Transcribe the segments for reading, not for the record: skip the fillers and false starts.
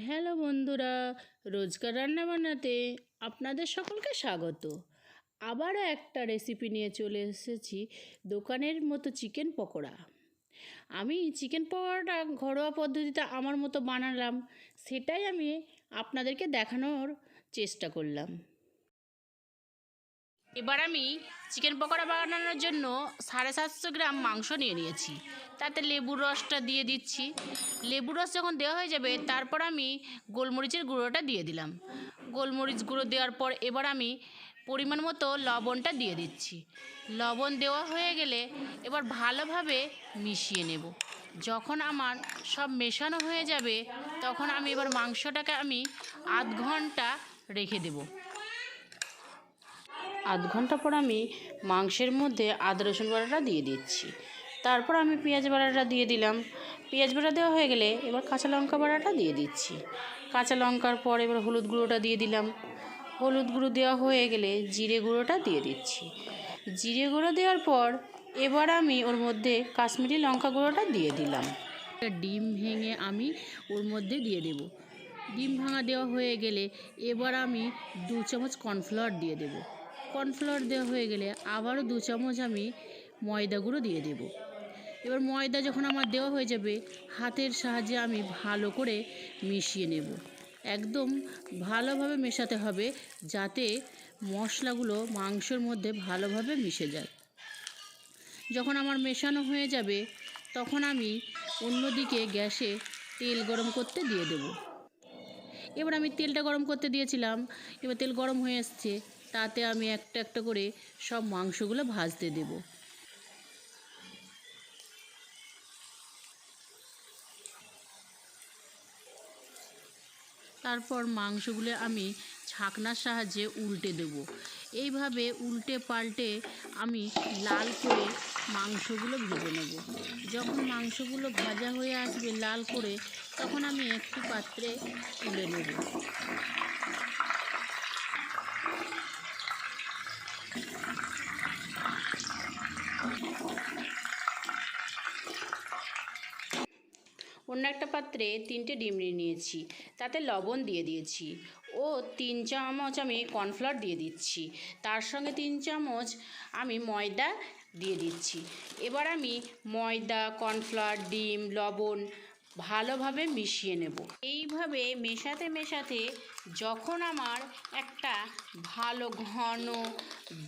Hello বন্ধুরা, রোজকার রান্না বান্নাতে আপনাদের সকলকে স্বাগত। আবারও একটা রেসিপি নিয়ে চলে এসেছি, দোকানের মতো চিকেন পকোড়া। আমি চিকেন পকোড়াটা ঘরোয়া পদ্ধতিতে আমার মতো বানালাম, সেটাই আমি আপনাদেরকে দেখানোর চেষ্টা করলাম। এবার আমি চিকেন পকোড়া বানানোর জন্য 750 গ্রাম মাংস নিয়ে নিয়েছি। তাতে লেবুর রসটা দিয়ে দিচ্ছি। লেবুর রস যখন দেওয়া হয়ে যাবে, তারপর আমি গোলমরিচের গুঁড়োটা দিয়ে দিলাম। গোলমরিচ গুঁড়ো দেওয়ার পর এবার আমি পরিমাণ মতো লবণটা দিয়ে দিচ্ছি। লবণ দেওয়া হয়ে গেলে এবার ভালোভাবে মিশিয়ে নেব। যখন আমার সব মেশানো হয়ে যাবে, তখন আমি এবার মাংসটাকে আধ ঘন্টা রেখে দেব। আধ ঘন্টা পর আমি মাংসের মধ্যে আদা রসুন বাটাটা দিয়ে দিচ্ছি। তারপর আমি পেঁয়াজ বাটাটা দিয়ে দিলাম। পেঁয়াজ বাটা দেওয়া হয়ে গেলে এবার কাঁচা লঙ্কা বাটাটা দিয়ে দিচ্ছি। কাঁচা লঙ্কার পর এবার হলুদ গুঁড়োটা দিয়ে দিলাম। হলুদ গুঁড়ো দেওয়া হয়ে গেলে জিরে গুঁড়োটা দিয়ে দিচ্ছি। জিরে গুঁড়ো দেওয়ার পর এবার আমি ওর মধ্যে কাশ্মীরি লঙ্কা গুঁড়োটা দিয়ে দিলাম। ডিম ভেঙে আমি ওর মধ্যে দিয়ে দেব। ডিম ভাঙা দেওয়া হয়ে গেলে এবার আমি 2 চামচ কর্নফ্লাওয়ার দিয়ে দেব। কর্নফ্লাওয়ার দেওয়া হয়ে গেলে আবারও 2 চামচ আমি ময়দা গুঁড়ো দিয়ে দেব। এবার ময়দা যখন আমার দেওয়া হয়ে যাবে, হাতের সাহায্যে আমি ভালো করে মিশিয়ে নেব। একদম ভালোভাবে মেশাতে হবে, যাতে মশলাগুলো মাংসের মধ্যে ভালোভাবে মিশে যায়। যখন আমার মেশানো হয়ে যাবে, তখন আমি অন্যদিকে গ্যাসে তেল গরম করতে দিয়ে দেব। এবার আমি তেলটা গরম করতে দিয়েছিলাম। এবার তেল গরম হয়ে এসছে, তাতে আমি একটা একটা করে সব মাংসগুলো ভাজতে দেব। তারপর মাংসগুলো আমি ছাঁকনার সাহায্যে উল্টে দেব। এইভাবে উল্টে পাল্টে আমি লাল করে মাংসগুলো ভেজে নেব। যখন মাংসগুলো ভাজা হয়ে আসবে লাল করে, তখন আমি একটি পাত্রে তুলে নেব। অন্য একটা পাত্রে 3টে ডিম নিয়ে নিয়েছি, তাতে লবণ দিয়ে দিয়েছি ও 3 চামচ আমি কর্নফ্লাওয়ার দিয়ে দিচ্ছি। তার সঙ্গে 3 চামচ আমি ময়দা দিয়ে দিচ্ছি। এবার আমি ময়দা, কর্নফ্লাওয়ার, ডিম, লবণ ভালোভাবে মিশিয়ে নেব। এইভাবে মেশাতে মেশাতে যখন আমার একটা ভালো ঘন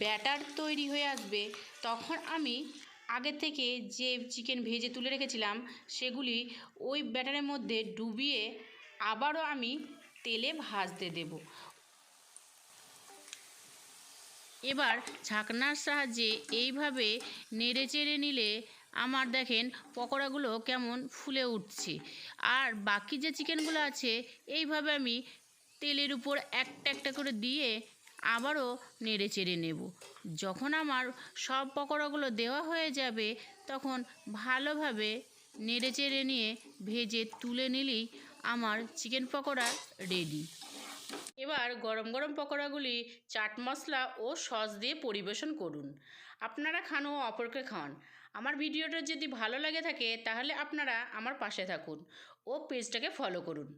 ব্যাটার তৈরি হয়ে আসবে, তখন আমি আগে থেকে যে চিকেন ভেজে তুলে রেখেছিলাম, সেগুলি ওই ব্যাটারের মধ্যে ডুবিয়ে আবারও আমি তেলে ভাজতে দেব। এবার ছাঁকনার সাহায্যে এইভাবে নেড়ে চেড়ে নিলে আমার দেখেন পকোড়াগুলো কেমন ফুলে উঠছে। আর বাকি যে চিকেনগুলো আছে, এইভাবে আমি তেলের উপর একটা একটা করে দিয়ে আবারও নেড়ে চেড়ে নেব। যখন আমার সব পকোড়াগুলো দেওয়া হয়ে যাবে, তখন ভালোভাবে নেড়ে চেড়ে নিয়ে ভেজে তুলে নিলেই আমার চিকেন পকোড়া রেডি। এবার গরম গরম পকোড়াগুলি চাট মশলা ও সস দিয়ে পরিবেশন করুন। আপনারা খান ও অপরকে খাওয়ান। আমার ভিডিওটা যদি ভালো লাগে থাকে, তাহলে আপনারা আমার পাশে থাকুন ও পেজটাকে ফলো করুন।